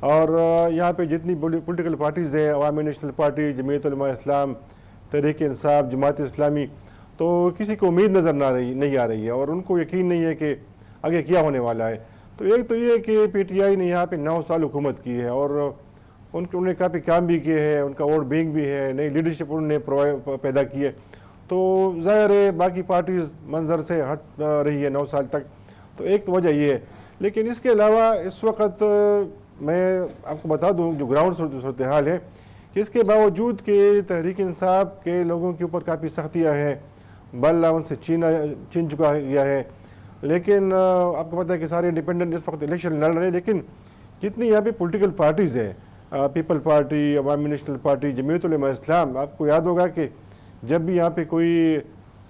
اور یہاں پہ جتنی پولیٹیکل پارٹیز ہیں، عوامی نیشنل پارٹی، جمعیت علماء اسلام، تحریک انصاف، جماعت اسلامی، تو کسی کو امید نظر نہیں آ رہی ہے اور ان کو یقین نہیں ہے کہ آگے کیا ہونے والا ہے۔ تو ایک تو یہ ہے کہ پی ٹی آئی نے یہاں پہ 9 سال حکومت کی ہے اور انہوں نے کافی کام بھی کیے ہیں، ان کا ووٹ بینک بھی ہے، نئی لیڈرشپ انہوں نے پیدا کی ہے، تو ظاہر ہے باقی پارٹیز منظر سے ہٹ رہی ہے 9 سال تک، تو ایک تو وجہ یہ ہے۔ لیکن اس کے علاوہ اس وقت میں آپ کو بتا دوں جو گراؤنڈ صورتحال ہے کہ اس کے باوجود کہ تحریک انصاف کے لوگوں کے اوپر کافی سختیاں ہیں، بلّہ ان سے چھین چکا گیا ہے، لیکن آپ کو پتہ ہے کہ سارے انڈیپینڈنٹ اس وقت الیکشن لڑ رہے ہیں، لیکن جتنی یہاں پہ پولیٹیکل پارٹیز ہیں، پیپل پارٹی، عوامی نیشنل پارٹی، جمعیت علماء اسلام، آپ کو یاد ہوگا کہ جب بھی یہاں پہ کوئی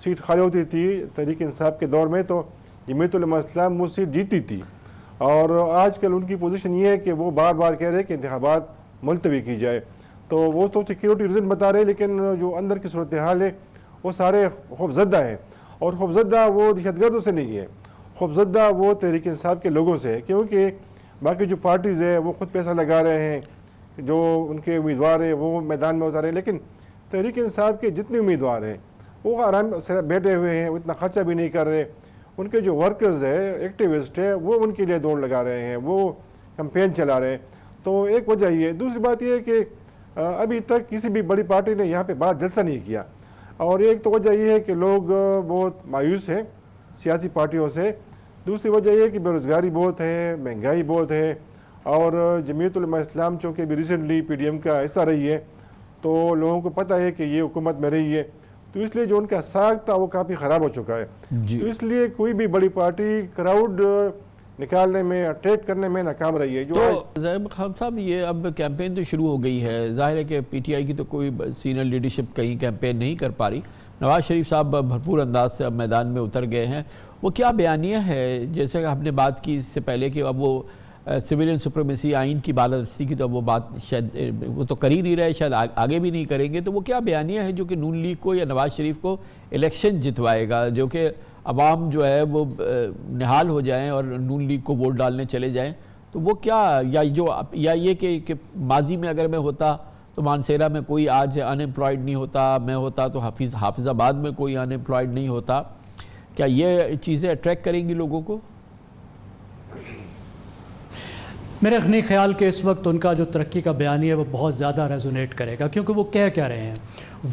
سیٹ خالی ہوتی تھی تحریک انصاف کے دور میں تو جمعیت علماء اسلام وہ سیٹ جیتی تھی، اور آج کل ان کی پوزیشن یہ ہے کہ وہ بار بار کہہ رہے ہیں کہ انتخابات ملتوی کی جائے، تو وہ تو سیکیورٹی ریزن بتا رہے ہیں، لیکن جو اندر کی صورتحال ہے وہ سارے خوفزدہ ہیں، اور خوفزدہ وہ دہشت گردوں سے نہیں ہے، خوفزدہ وہ تحریک انصاف کے لوگوں سے ہے، کیونکہ باقی جو پارٹیز ہیں وہ خود پیسہ لگا رہے ہیں، جو ان کے امیدوار ہیں وہ میدان میں اتارے، لیکن تحریک انصاف کے جتنے امیدوار ہیں وہ آرام سے بیٹھے ہوئے ہیں، وہ اتنا خرچہ بھی نہیں کر رہے، ان کے جو ورکرز ہیں، ایکٹیوسٹ ہیں، وہ ان کے لیے دوڑ لگا رہے ہیں، وہ کمپین چلا رہے ہیں، تو ایک وجہ یہ ہے۔ دوسری بات یہ ہے کہ ابھی تک کسی بھی بڑی پارٹی نے یہاں پہ بڑا جلسہ نہیں کیا، اور ایک تو وجہ یہ ہے کہ لوگ بہت مایوس ہیں سیاسی پارٹیوں سے، دوسری وجہ یہ ہے کہ بے روزگاری بہت ہے، مہنگائی بہت ہے، اور جمعیت علماء اسلام چونکہ بھی ریسنٹلی پی ڈی ایم کا حصہ رہی ہے تو لوگوں کو پتہ ہے کہ یہ حکومت میں رہی ہے، تو اس لیے جو ان کا ساکھ تھا وہ کافی خراب ہو چکا ہے، تو اس لیے کوئی بھی بڑی پارٹی کراؤڈ نکالنے میں، اٹریکٹ کرنے میں ناکام رہی ہے۔ تو زاہد خان صاحب یہ اب کیمپین تو شروع ہو گئی ہے، ظاہر ہے کہ پی ٹی آئی کی تو کوئی سینئر لیڈرشپ کہیں کیمپین نہیں کر پا رہی، نواز شریف صاحب بھرپور انداز سے اب میدان میں اتر گئے ہیں، وہ کیا بیانیہ ہے؟ جیسے کہ ہم نے بات کی اس سے پہلے کہ اب وہ سویلین سپریمیسی آئین کی بالادستی کی تو وہ بات شاید وہ تو کر ہی نہیں رہے، شاید آگے بھی نہیں کریں گے، تو وہ کیا بیانیہ ہے جو کہ نون لیگ کو یا نواز شریف کو الیکشن جتوائے گا، جو کہ عوام جو ہے وہ نہال ہو جائیں اور نون لیگ کو ووٹ ڈالنے چلے جائیں، تو وہ کیا، یا یہ کہ ماضی میں اگر میں ہوتا تو مانسیرا میں کوئی آج ان ایمپلائڈ نہیں ہوتا، میں ہوتا تو حافظ آباد میں کوئی ان ایمپلائڈ نہیں ہوتا، کیا یہ چیزیں اٹریکٹ کریں گی لوگوں کو؟ میرے نہیں خیال کہ اس وقت ان کا جو ترقی کا بیانیہ ہے وہ بہت زیادہ ریزونیٹ کرے گا، کیونکہ وہ کہہ رہے ہیں،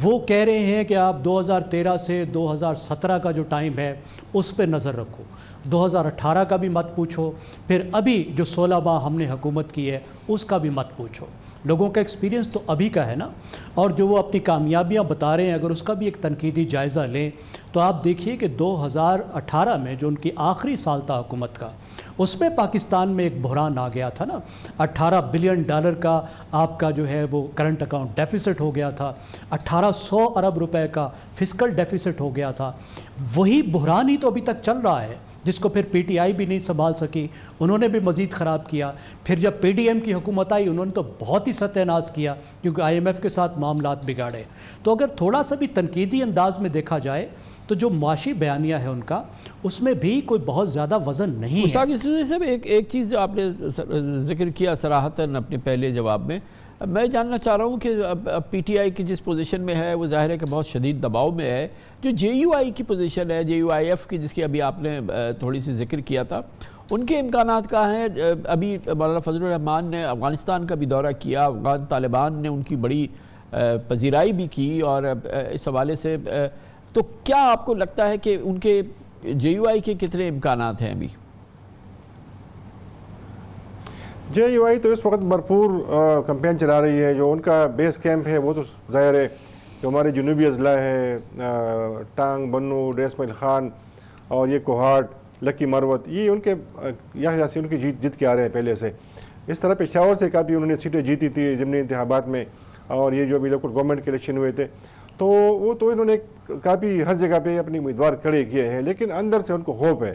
وہ کہہ رہے ہیں کہ آپ 2013 سے 2017 کا جو ٹائم ہے اس پہ نظر رکھو، 2018 کا بھی مت پوچھو، پھر ابھی جو 16 ماہ ہم نے حکومت کی ہے اس کا بھی مت پوچھو، لوگوں کا ایکسپیرینس تو ابھی کا ہے نا، اور جو وہ اپنی کامیابیاں بتا رہے ہیں اگر اس کا بھی ایک تنقیدی جائزہ لیں تو آپ دیکھیے کہ 2018 میں جو ان کی آخری سال تھا حکومت کا، اس میں پاکستان میں ایک بحران آ گیا تھا نا، $18 بلین کا آپ کا جو ہے وہ کرنٹ اکاؤنٹ ڈیفیسٹ ہو گیا تھا، 1800 ارب روپے کا فسکل ڈیفیسٹ ہو گیا تھا، وہی بحران ہی تو ابھی تک چل رہا ہے، جس کو پھر پی ٹی آئی بھی نہیں سنبھال سکی، انہوں نے بھی مزید خراب کیا، پھر جب پی ڈی ایم کی حکومت آئی انہوں نے تو بہت ہی ستیہ ناش کیا کیونکہ آئی ایم ایف کے ساتھ معاملات بگاڑے، تو اگر تھوڑا سا بھی تنقیدی انداز میں دیکھا جائے تو جو معاشی بیانیہ ہے ان کا اس میں بھی کوئی بہت زیادہ وزن نہیں ہے۔ اس وجہ سے ایک چیز جو آپ نے ذکر کیا صراحتاً اپنے پہلے جواب میں جاننا چاہ رہا ہوں کہ اب پی ٹی آئی کی جس پوزیشن میں ہے وہ ظاہر ہے کہ بہت شدید دباؤ میں ہے، جو جے یو آئی کی پوزیشن ہے، جے یو آئی ایف کی جس کی ابھی آپ نے تھوڑی سی ذکر کیا تھا، ان کے امکانات کہاں ہیں؟ ابھی مولانا فضل الرحمان نے افغانستان کا بھی دورہ کیا، افغان طالبان نے ان کی بڑی پذیرائی بھی کی، اور اس حوالے سے تو کیا آپ کو لگتا ہے کہ ان کے جے یو آئی کے کتنے امکانات ہیں ابھی؟ جے یو آئی تو اس وقت بھرپور کمپین چلا رہی ہے، جو ان کا بیس کیمپ ہے وہ تو ظاہر ہے جو ہمارے جنوبی اضلاع ہے، ٹانگ، بنو، ڈیس میل خان اور یہ کوہاٹ، لکی مروت، یہ ان کے یہاں سے ان کی جیت کے آ رہے ہیں پہلے سے، اس طرح پشاور سے کافی انہوں نے سیٹیں جیتی تھی ضمنی انتخابات میں، اور یہ جو ابھی لوکل گورنمنٹ کے الیکشن ہوئے تھے تو وہ تو انہوں نے کافی ہر جگہ پہ اپنی امیدوار کھڑے کیے ہیں، لیکن اندر سے ان کو خوف ہے،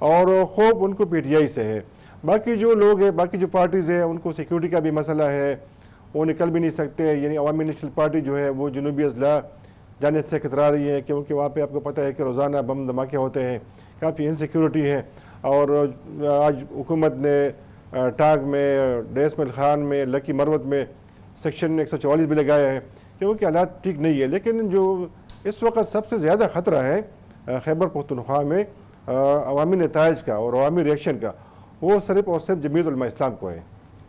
اور خوف ان کو پی ٹی آئی سے ہے۔ باقی جو لوگ ہیں، باقی جو پارٹیز ہیں، ان کو سیکیورٹی کا بھی مسئلہ ہے، وہ نکل بھی نہیں سکتے، یعنی عوامی نیشنل پارٹی جو ہے وہ جنوبی اضلاع جانے سے کترا رہی ہے، کیونکہ وہاں پہ آپ کو پتہ ہے کہ روزانہ بم دھماکے ہوتے ہیں، کافی انسیکیورٹی ہے، اور آج حکومت نے ٹانگ میں، ڈیس مل خان میں، لکی مروت میں سیکشن 144 بھی لگایا ہے کیونکہ حالات ٹھیک نہیں ہے. لیکن جو اس وقت سب سے زیادہ خطرہ ہے خیبر پختونخوا میں عوامی نتائج کا اور عوامی ریئیکشن کا، وہ صرف اور صرف جمعیت علماء اسلام کو ہے.